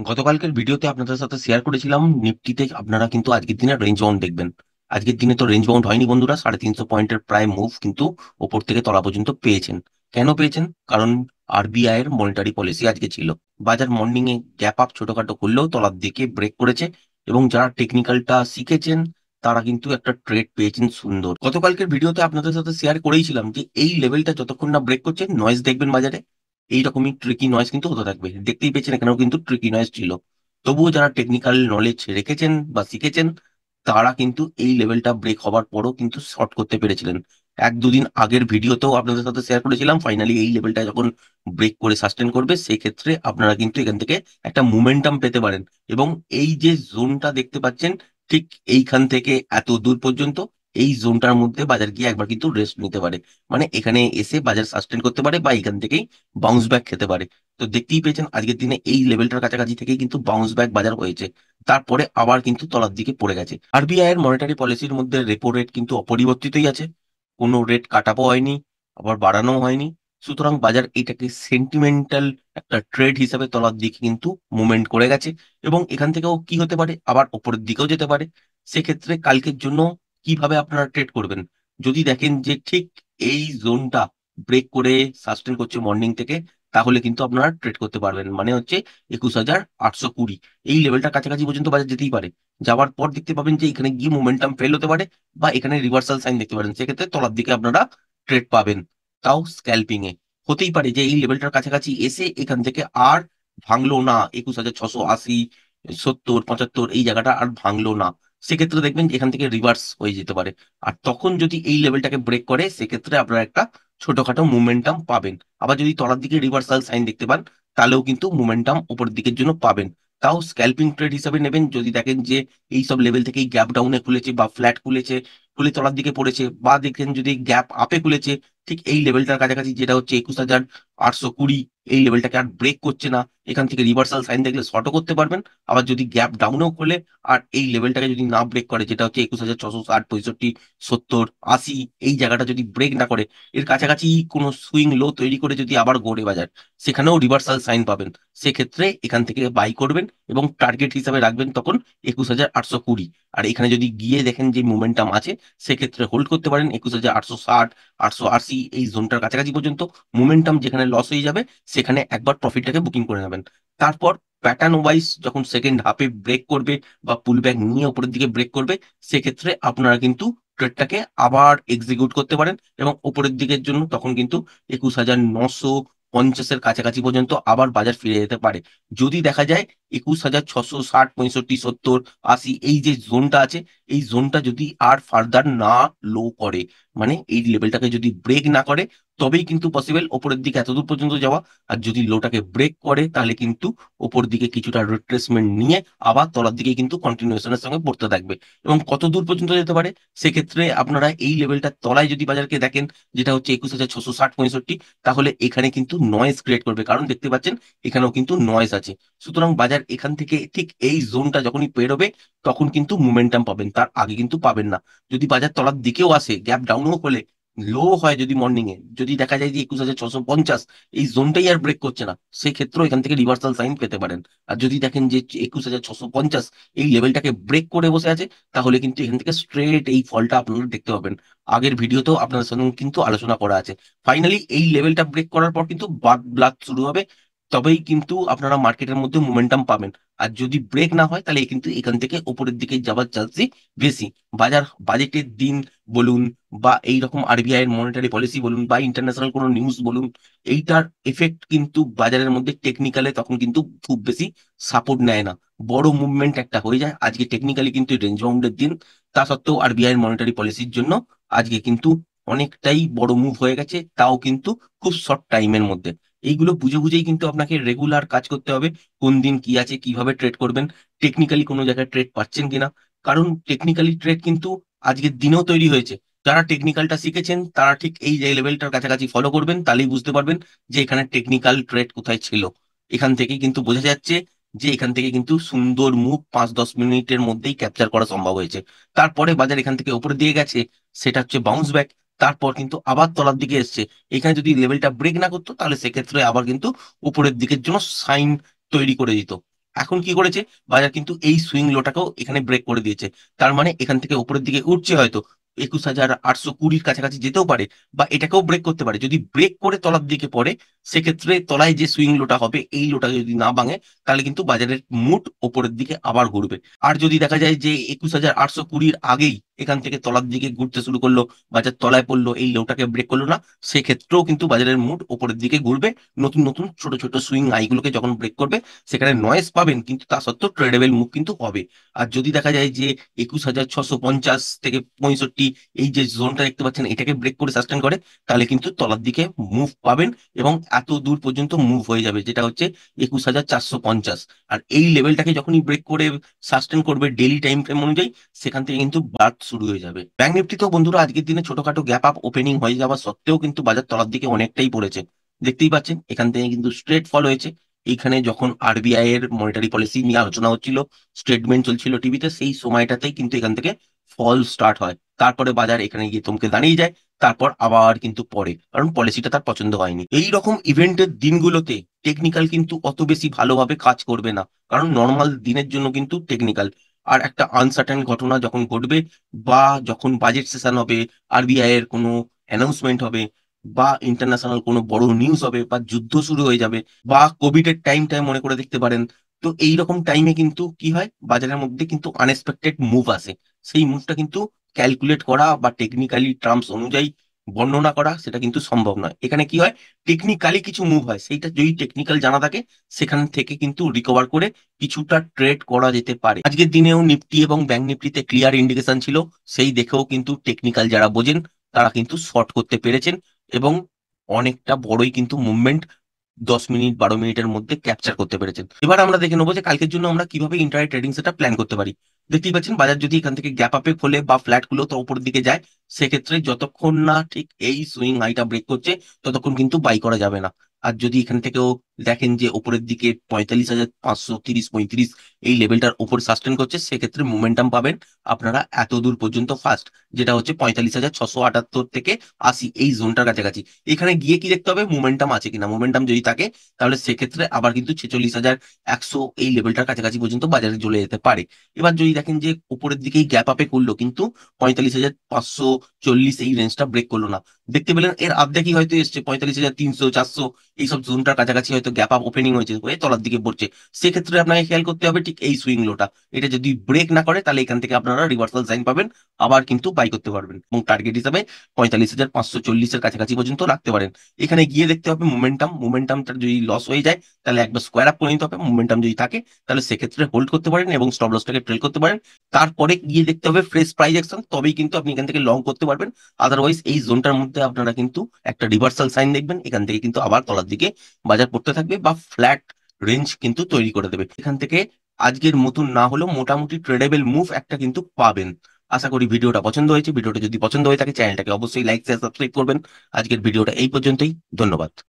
গতকালকের ভিডিওতে আপনাদের সাথে শেয়ার করেছিলাম নিফটিতে আপনারা কিন্তু আজকের দিনে রেঞ্জ বাউন্ড দেখবেন। আজকের দিনে তো রেঞ্জ বাউন্ড হয়নি বন্ধুরা, 350 পয়েন্টের প্রায় মুভ কিন্তু ওপর থেকে তলা পর্যন্ত পেয়েছেন। কেন পেয়েছেন? কারণ আরবিআই এর মনিটারি পলিসি আজকে ছিল। বাজার মর্নিং এ গ্যাপ আপ ছোটখাটো করলেও তলার দিকে ব্রেক করেছে, এবং যারা টেকনিক্যালটা শিখেছেন তারা কিন্তু একটা ট্রেড পেয়েছেন সুন্দর। গতকালকের ভিডিওতে আপনাদের সাথে শেয়ার করেইছিলাম যে এই লেভেলটা যতক্ষণ না ব্রেক করছে নয়েজ দেখবেন বাজারে। এইরকমই ট্রিকি নয়েজ কিন্তু হতে থাকবে, দেখতেই পেয়েছেন এখানেও কিন্তু ট্রিকি নয়েজ ছিল। তবুও যারা টেকনিক্যাল নলেজ রেখেছেন বা শিখেছেন তারা কিন্তু এই লেভেলটা ব্রেক হবার পরও কিন্তু শর্ট করতে পেরেছিলেন। এক দুদিন আগের ভিডিওতেও আপনাদের সাথে শেয়ার করেছিলাম, ফাইনালি এই লেভেলটা যখন ব্রেক করে সাস্টেন করবে সেই ক্ষেত্রে আপনারা কিন্তু এখান থেকে একটা মোমেন্টাম পেতে পারেন। এবং এই যে জোনটা দেখতে পাচ্ছেন, ঠিক এইখান থেকে এত দূর পর্যন্ত এই জোনটার মধ্যে বাজার গিয়ে একবার কিন্তু রেস্ট নিতে পারে। মানে এখানে এসে বাজার সাস্টেন করতে পারে বা এখান থেকেই বাউন্স ব্যাক খেতে পারে। তো দেখতেই পেয়েছেন আজকের দিনে এই লেভেলটার কাছাকাছি থেকেই কিন্তু বাউন্স ব্যাক বাজার হয়েছে। তারপরে আবার কিন্তু তলার দিকে পড়ে গেছে। আরবিআই এর মনিটারি পলিসির মধ্যে রেপো রেট কিন্তু অপরিবর্তিতই আছে, কোনো রেট কাটাপো হয়নি, আবার বাড়ানো হয়নি। সুতরাং বাজার এটাকে সেন্টিমেন্টাল একটা ট্রেড হিসেবে তলার দিকে কিন্তু মুভমেন্ট করে গেছে। এবং এখান থেকেও কি হতে পারে, আবার ওপরের দিকেও যেতে পারে। সেক্ষেত্রে কালকের জন্য কিভাবে আপনারা ট্রেড করবেন? যদি দেখেন যে ঠিক এই জোনটা ব্রেক করে সাস্টেন করছে মর্নিং থেকে, তাহলে কিন্তু আপনারা ট্রেড করতে পারবেন। মানে হচ্ছে 21,820 এই লেভেলটা কাছাকাছি পর্যন্ত বাজার যেতেই পারে। যাওয়ার পর দেখতে পাবেন যে এখানে গিয়ে মোমেন্টাম ফেল হতে পারে, বা এখানে রিভার্সাল সাইন দেখতে পারেন। সেক্ষেত্রে তলার দিকে আপনারা ট্রেড পাবেন, তাও স্ক্যাল্পিং এ। হতেই পারে যে এই লেভেলটার কাছাকাছি এসে এখান থেকে আর ভাঙলো না, 21,680, 70, 75 এই জায়গাটা আর ভাঙলো না। সেক্ষেত্রে দেখবেন এখান থেকে রিভার্স হয়ে যেতে পারে। আর তখন যদি এই লেভেলটাকে ব্রেক করে সেক্ষেত্রে আপনারা একটা ছোটখাটো মুভমেন্টাম পাবেন। আবার যদি তলার দিকে রিভার্সাল সাইন দেখতে পান তাহলেও কিন্তু মুভমেন্টাম উপরের দিকের জন্য পাবেন। তাও স্ক্যাল্পিং ট্রেড হিসাবে নেবেন যদি দেখেন যে এই সব লেভেল থেকেই গ্যাপ ডাউনে খুলেছে বা ফ্ল্যাট খুলেছে, খুলে তলার দিকে পড়েছে, বা দেখেন যদি গ্যাপ আপে খুলেছে ঠিক এই লেভেলটার কাছাকাছি যেটা হচ্ছে 21,820, এই লেভেলটাকে আর ব্রেক করছে না, এখান থেকে রিভার্সাল সাইন দেখলে শর্টও করতে পারবেন। আবার যদি গ্যাপ ডাউনেও খোলে আর এই লেভেলটাকে যদি না ব্রেক করে, যেটা হচ্ছে 21,660, 65, 70, 80 এই জায়গাটা যদি ব্রেক না করে, এর কাছাকাছি কোনো সুইং লো তৈরি করে যদি আবার গড়ে বাজার, সেখানেও রিভার্সাল সাইন পাবেন। সেক্ষেত্রে এখান থেকে বাই করবেন এবং টার্গেট হিসাবে রাখবেন তখন 21,820। আর এখানে যদি গিয়ে দেখেন যে মোমেন্টাম আছে, সেক্ষেত্রে হোল্ড করতে পারেন 21,860, 880 এই জোনটার কাছাকাছি পর্যন্ত। মোমেন্টাম যেখানে লস হয়ে যাবে সেখানে একবার প্রফিটটাকে বুকিং করে নেবেন। তারপর প্যাটার্ন ওয়াইজ যখন সেকেন্ড হাফে ব্রেক করবে বা পুল ব্যাক নিয়ে উপরের দিকে ব্রেক করবে, সেক্ষেত্রে আপনারা কিন্তু ট্রেডটাকে আবার এক্সিকিউট করতে পারেন। এবং উপরের দিকের জন্য তখন কিন্তু 21,950-এর কাছাকাছি পর্যন্ত আবার বাজার ফিরে যেতে পারে। যদি দেখা যায় 21,660, 65, 70, 80 এই যে জোনটা আছে, এই জোনটা যদি আর ফার্দার না লো করে, মানে এই লেভেলটাকে যদি ব্রেক না করে, তবেই কিন্তু পসিবল ওপরের দিকে এতদূর পর্যন্ত যাওয়া। আর যদি লোটাকে ব্রেক করে তাহলে কিন্তু ওপর দিকে কিছুটা রিট্রেসমেন্ট নিয়ে আবার তলার দিকে কিন্তু কন্টিনিউশনের সঙ্গে পড়তে থাকবে। এবং কত দূর পর্যন্ত যেতে পারে, সেক্ষেত্রে আপনারা এই লেভেলটার তলায় যদি বাজারকে দেখেন, যেটা হচ্ছে 21,660, 65, তাহলে এখানে কিন্তু নয়েজ ক্রিয়েট করবে, কারণ দেখতে পাচ্ছেন এখানেও কিন্তু নয়েজ আছে। সুতরাং বাজার এখান থেকে ঠিক এই জোনটা যখনই পেরোবে তখন কিন্তু মোমেন্টাম পাবেন, তার আগে কিন্তু পাবেন না। যদি বাজার তলার দিকেও আসে, গ্যাপ ডাউনও হলে, লো হয় যদি মর্নিং এ, যদি দেখা যায় যে 21,650 এই জোনটাই আর ব্রেক করছে না, সেই ক্ষেত্রেও এখান থেকে রিভার্সাল সাইন পেতে পারেন। আর যদি দেখেন যে 21,650 এই লেভেলটাকে ব্রেক করে বসে আছে, তাহলে কিন্তু এখান থেকে স্ট্রেট এই ফলটা আপনারা দেখতে পাবেন। আগের ভিডিওতেও আপনাদের সঙ্গে কিন্তু আলোচনা করা আছে। ফাইনালি এই লেভেলটা ব্রেক করার পর কিন্তু বাদ ব্লাক শুরু হবে, তবেই কিন্তু আপনারা মার্কেটের মধ্যে মোমেন্টাম পাবেন। আর যদি ব্রেক না হয় তাহলে কিন্তু এখান থেকে উপরের দিকে যাওয়ার চান্সই বেশি। বাজার বাজেটের দিন বলুন, বা এই রকম আরবিআই এর মনিটারি পলিসি বলুন, বা ইন্টারন্যাশনাল কোনো নিউজ বলুন, এইটার এফেক্ট কিন্তু বাজারের মধ্যে টেকনিক্যালে তখন কিন্তু খুব বেশি সাপোর্ট নেয় না। বড় মুভমেন্ট একটা হয়ে যায়। আজকে টেকনিক্যালি কিন্তু রেঞ্জ বাউন্ডের দিন, তা সত্ত্বেও আরবিআই এর মনিটারি পলিসির জন্য আজকে কিন্তু অনেকটাই বড় মুভ হয়ে গেছে, তাও কিন্তু খুব শর্ট টাইমের মধ্যে। এইগুলো বুঝে বুঝেই কিন্তু আপনাকে রেগুলার কাজ করতে হবে। কোন দিন কি আছে, কিভাবে ট্রেড করবেন, টেকনিক্যালি কোনো জায়গায় ট্রেড পাচ্ছেন কিনা। কারণ টেকনিক্যালি ট্রেড কিন্তু আজকের দিনেও তৈরি হয়েছে। যারা টেকনিক্যালটা শিখেছেন তারা ঠিক এই যে লেভেলটার কাছাকাছি ফলো করবেন, তাহলেই বুঝতে পারবেন যে এখানে টেকনিক্যাল ট্রেড কোথায় ছিল। এখান থেকেই কিন্তু বোঝা যাচ্ছে যে এখান থেকে কিন্তু সুন্দর মুভ 5-10 মিনিটের মধ্যেই ক্যাপচার করা সম্ভব হয়েছে। তারপরে বাজার এখান থেকে উপরে দিয়ে গেছে, সেটা হচ্ছে বাউন্স ব্যাক। তারপর কিন্তু আবার তলার দিকে এসছে। এখানে যদি লেভেলটা ব্রেক না করতো তাহলে সেক্ষেত্রে আবার কিন্তু উপরের দিকের জন্য সাইন তৈরি করে দিত। এখন কি করেছে বাজার কিন্তু এই সুইং লোটাকেও এখানে ব্রেক করে দিয়েছে। তার মানে এখান থেকে উপরের দিকে উঠছে হয়তো 21,820-র কাছাকাছি যেতেও পারে, বা এটাকেও ব্রেক করতে পারে। যদি ব্রেক করে তলার দিকে পড়ে, সেক্ষেত্রে তলায় যে সুইং লোটা হবে এই লোটা যদি না ভাঙে, তাহলে কিন্তু বাজারের মুড ওপরের দিকে আবার ঘুরবে। আর যদি দেখা যায় যে 21,820-র আগেই এখান থেকে তলার দিকে ঘুরতে শুরু করলো, বাজার তলায় পড়লো, এই লোটাকে ব্রেক করলো না, সেক্ষেত্রেও কিন্তু বাজারের মুড ওপরের দিকে ঘুরবে। নতুন নতুন ছোট ছোট সুইং আইগুলোকে যখন ব্রেক করবে, সেখানে নয়েজ পাবেন, কিন্তু তা সত্ত্বেও ট্রেডেবল মুভ কিন্তু হবে। আর যদি দেখা যায় যে 21,650 থেকে 65 এই যে জোনটা দেখতে পাচ্ছেন, এটাকে ব্রেক করে সাস্টেন করে, তাহলে কিন্তু তলার দিকে মুভ পাবেন, এবং এত দূর পর্যন্ত মুভ হয়ে যাবে, যেটা হচ্ছে 21,450। আর এই লেভেলটাকে যখনই ব্রেক করে সাস্টেন করবে ডেইলি টাইম ফ্রেম অনুযায়ী, সেখান থেকে কিন্তু বার্ট শুরু হয়ে যাবে। ব্যাংক নিফটিতেও বন্ধুরা আজকের দিনে ছোটখাটো গ্যাপ আপ ওপেনিং হয়ে যাওয়া সত্ত্বেও কিন্তু বাজার তলার দিকে অনেকটাই পড়েছে। দেখতেই পাচ্ছেন এখান থেকে কিন্তু স্ট্রেট ফল হয়েছে। এইখানে যখন আরবিআই এর মনিটারি পলিসি নিয়ে আলোচনা হচ্ছিল, স্টেটমেন্ট চলছিল টিভিতে, সেই সময়টাতেই কিন্তু এখান থেকে ফল স্টার্ট হয়। তারপরে বাজার এখানে গিয়ে থমকে দাঁড়িয়ে যায়, তারপর আবার কিন্তু পড়ে, কারণ পলিসিটা তার পছন্দ হয়নি। এই রকম ইভেন্টের দিনগুলোতে টেকনিক্যাল কিন্তু অত বেশি ভালোভাবে কাজ করবে না, কারণ নর্মাল দিনের জন্য কিন্তু টেকনিক্যাল। আর একটা আনসার্টেন ঘটনা যখন ঘটবে, বা যখন বাজেট সেশন হবে, আরবিআই এর কোনো অ্যানাউন্সমেন্ট হবে, বা ইন্টারন্যাশনাল কোনো বড় নিউজ হবে, বা যুদ্ধ শুরু হয়ে যাবে, বা কোভিড এর টাইমটাই মনে করে দেখতে পারেন, তো এইরকম টাইমে কিন্তু কি হয়, বাজারের মধ্যে কিন্তু আনএক্সপেক্টেড মুভ আসে। সেই মুভটা কিন্তু ক্যালকুলেট করা বা টেকনিক্যালি টার্মস অনুযায়ী বর্ণনা করা, সেটা কিন্তু সম্ভব নয়। এখানে কি হয়, টেকনিক্যালি কিছু মুভ হয়, সেইটা যদি টেকনিক্যাল জানা থাকে, সেখান থেকে কিন্তু রিকভার করে কিছুটা ট্রেড করা যেতে পারে। আজকের দিনেও নিফটি এবং ব্যাংক নিফটিতে ক্লিয়ার ইন্ডিকেশন ছিল, সেই দেখেও কিন্তু টেকনিক্যাল যারা বোঝেন তারা কিন্তু শর্ট করতে পেরেছেন, এবং অনেকটা বড়ই কিন্তু মুভমেন্ট 10 মিনিট 12 মিনিটের মধ্যে ক্যাপচার করতে পেরেছেন। এবার আমরা দেখে নেবো যে কালকের জন্য আমরা কিভাবে ইন্টারডে ট্রেডিং সেটা প্ল্যান করতে পারি। দেখতেই পাচ্ছেন বাজার যদি এখান থেকে গ্যাপ আপে খোলে বা ফ্ল্যাট গুলো তো উপরের দিকে যায়, সেক্ষেত্রে যতক্ষণ না ঠিক এই সুইং হাইটা ব্রেক করছে, ততক্ষণ কিন্তু বাই করা যাবে না। আর যদি এখান থেকেও দেখেন যে উপরের দিকে 45,530-35 এই লেভেলটার উপর সাস্টেন করছে, সেক্ষেত্রে মোমেন্টাম পাবেন আপনারা এত দূর পর্যন্ত ফার্স্ট, যেটা হচ্ছে 45,678 থেকে 80 এই জোনটার কাছাকাছি। এখানে গিয়ে কি দেখতে হবে, মোমেন্টাম আছে কিনা। মোমেন্টাম যদি থাকে, তাহলে সেক্ষেত্রে আবার কিন্তু 46,100 এই লেভেলটার কাছাকাছি পর্যন্ত বাজারে চলে যেতে পারে। এবার যদি দেখেন যে উপরের দিকেই গ্যাপ আপে করলো, কিন্তু 45,540 এই রেঞ্জটা ব্রেক করলো না, দেখতে পেলেন এর অর্ধেকই হয়তো এসছে 45,300-400 এইসব জোনটার কাছাকাছি হয়তো গ্যাপ আপ ওপেনিং হয়েছে, হয়ে তলার দিকে পড়ছে। সেক্ষেত্রে আপনাকে খেয়াল করতে হবে ঠিক এই সুইং লোটা, এটা যদি ব্রেক না করে, তাহলে এখান থেকে আপনারা রিভার্সাল সাইন পাবেন, আবার কিন্তু বাই করতে পারবেন, এবং টার্গেট হিসাবে 45,540-এর কাছাকাছি পর্যন্ত রাখতে পারেন। এখানে গিয়ে দেখতে হবে মোমেন্টাম, মোমেন্টামটা যদি লস হয়ে যায়, তাহলে একবার স্কোয়ার আপ করে নিতে হবে। মোমেন্টাম যদি থাকে, তাহলে সেক্ষেত্রে হোল্ড করতে পারেন এবং স্টপ লসটাকে ট্রেল করতে পারেন। তারপরে গিয়ে দেখতে হবে ফ্রেশ প্রাইস অ্যাকশন, তবেই কিন্তু আপনি এখান থেকে লং করতে পারবেন। আদারওয়াইজ এই জোনটার মধ্যে আপনারা কিন্তু একটা রিভার্সাল সাইন দেখবেন, এখান থেকে কিন্তু আবার তলার দিকে বাজার পড়তে থাকবে, বা ফ্ল্যাট রেঞ্জ কিন্তু তৈরি করে দেবে। এখান থেকে আজকের মতন না হলেও মোটামুটি ট্রেডেবল মুভ একটা কিন্তু পাবেন। আশা করি ভিডিওটা পছন্দ হয়েছে। ভিডিওটা যদি পছন্দ হয়ে থাকে, চ্যানেলটাকে অবশ্যই লাইক শেয়ার সাবস্ক্রাইব করবেন। আজকের ভিডিওটা এই পর্যন্তই। ধন্যবাদ।